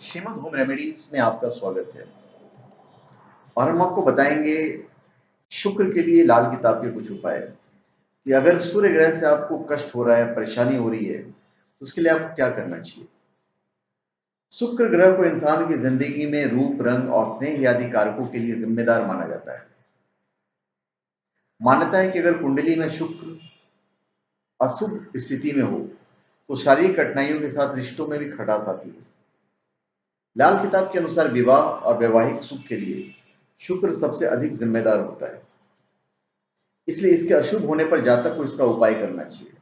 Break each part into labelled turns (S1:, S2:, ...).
S1: Shrimad home remedies में आपका स्वागत है। और हम आपको बताएंगे शुक्र के लिए लाल किताब के कुछ उपाय कि अगर सूर्य ग्रह से आपको कष्ट हो रहा है, परेशानी हो रही है, तो उसके लिए आपको क्या करना चाहिए। शुक्र ग्रह को इंसान की जिंदगी में रूप, रंग और स्नेह आदि कारकों के लिए जिम्मेदार माना जाता है। मान्यता है कि अगर कुंडली में शुक्र अशुभ स्थिति में हो तो शारीरिक कठिनाइयों के साथ रिश्तों में भी खटास आती है। लाल किताब के अनुसार विवाह और वैवाहिक सुख के लिए शुक्र सबसे अधिक जिम्मेदार होता है, इसलिए इसके अशुभ होने पर जातक को इसका उपाय करना चाहिए।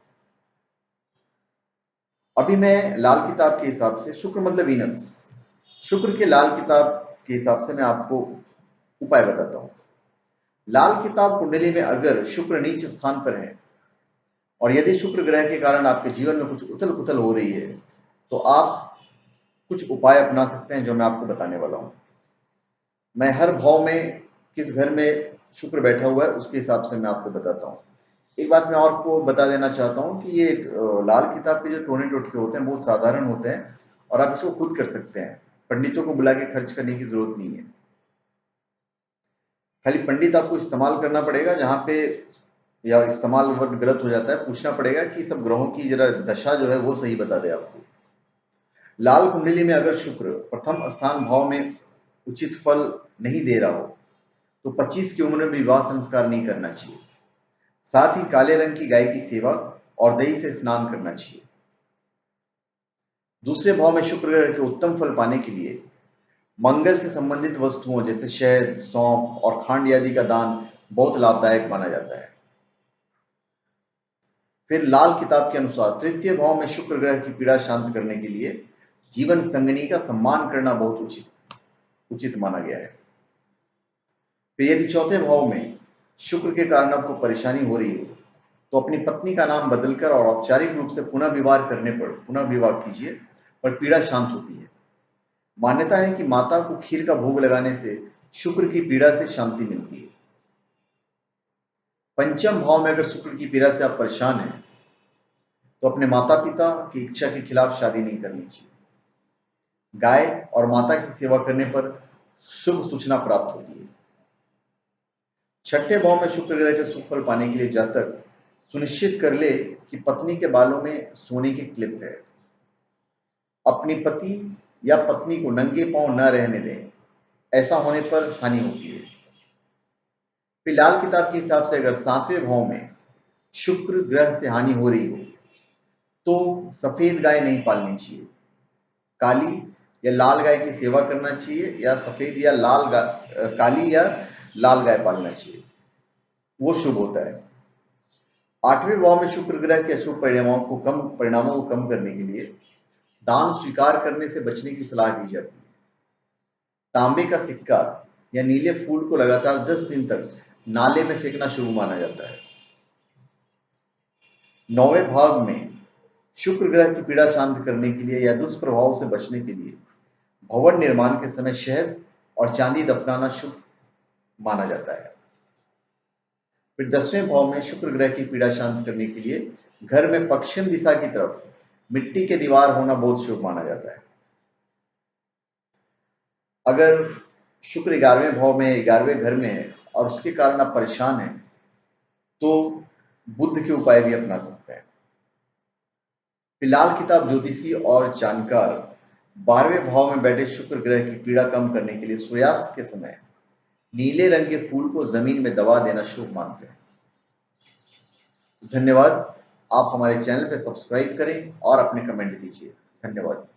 S1: अभी मैं लाल किताब के हिसाब से, शुक्र मतलब वीनस, शुक्र के लाल किताब के हिसाब से मैं आपको उपाय बताता हूं। लाल किताब कुंडली में अगर शुक्र नीच स्थान पर है और यदि शुक्र ग्रह के कारण आपके जीवन में कुछ उथल पुथल हो रही है, तो आप कुछ उपाय अपना सकते हैं जो मैं आपको बताने वाला हूं। मैं हर भाव में किस घर में शुक्र बैठा हुआ है उसके हिसाब से मैं आपको बताता हूँ। एक बात मैं आपको बता देना चाहता हूँ कि ये लाल किताब के जो टोने टोटके होते हैं बहुत साधारण होते हैं और आप इसको खुद कर सकते हैं। पंडितों को बुला के खर्च करने की जरूरत नहीं है। खाली पंडित आपको इस्तेमाल करना पड़ेगा, जहाँ पे या इस्तेमाल वर्ड गलत हो जाता है, पूछना पड़ेगा कि सब ग्रहों की जरा दशा जो है वो सही बता दे आपको। लाल कुंडली में अगर शुक्र प्रथम स्थान भाव में उचित फल नहीं दे रहा हो तो 25 की उम्र में विवाह संस्कार नहीं करना चाहिए। साथ ही काले रंग की गाय की सेवा और दही से स्नान करना चाहिए। दूसरे भाव में शुक्र ग्रह के उत्तम फल पाने के लिए मंगल से संबंधित वस्तुओं जैसे शहद, सौंफ और खांड आदि का दान बहुत लाभदायक माना जाता है। फिर लाल किताब के अनुसार तृतीय भाव में शुक्र ग्रह की पीड़ा शांत करने के लिए जीवन संगनी का सम्मान करना बहुत उचित माना गया है। फिर यदि चौथे भाव में शुक्र के कारण आपको परेशानी हो रही हो तो अपनी पत्नी का नाम बदलकर और औपचारिक रूप से पुनः विवाह कीजिए, पर पीड़ा शांत होती है। मान्यता है कि माता को खीर का भोग लगाने से शुक्र की पीड़ा से शांति मिलती है। पंचम भाव में अगर शुक्र की पीड़ा से आप परेशान हैं तो अपने माता पिता की इच्छा के खिलाफ शादी नहीं करनी चाहिए। गाय और माता की सेवा करने पर शुभ सूचना प्राप्त होती है। छठे भाव में शुक्र ग्रह के सुफल पाने के लिए जातक सुनिश्चित कर ले कि पत्नी के बालों में सोने की क्लिप है। अपनी पति या पत्नी को नंगे पांव न रहने दें, ऐसा होने पर हानि होती है। फिर लाल किताब के हिसाब से अगर सातवें भाव में शुक्र ग्रह से हानि हो रही हो तो सफेद गाय नहीं पालनी चाहिए। काली या लाल गाय की सेवा करना चाहिए, या सफेद या काली या लाल गाय पालना चाहिए, वो शुभ होता है। आठवें भाव में शुक्र ग्रह के अशुभ परिणामों को कम करने के लिए दान स्वीकार करने से बचने की सलाह दी जाती है। तांबे का सिक्का या नीले फूल को लगातार 10 दिन तक नाले में फेंकना शुभ माना जाता है। नौवें भाव में शुक्र ग्रह की पीड़ा शांत करने के लिए या दुष्प्रभाव से बचने के लिए भवन निर्माण के समय शहद और चांदी दफनाना शुभ माना जाता है। फिर 10वें भाव में शुक्र ग्रह की पीड़ा शांत करने के लिए घर में पश्चिम दिशा की तरफ मिट्टी के दीवार होना बहुत शुभ माना जाता है। अगर शुक्र 11वें भाव में 11वें घर में है और उसके कारण आप परेशान हैं तो बुद्ध के उपाय भी अपना सकते हैं। फिलहाल किताब ज्योतिषी और जानकार 12वें भाव में बैठे शुक्र ग्रह की पीड़ा कम करने के लिए सूर्यास्त के समय नीले रंग के फूल को जमीन में दबा देना शुभ मानते हैं। धन्यवाद। आप हमारे चैनल पर सब्सक्राइब करें और अपने कमेंट दीजिए। धन्यवाद।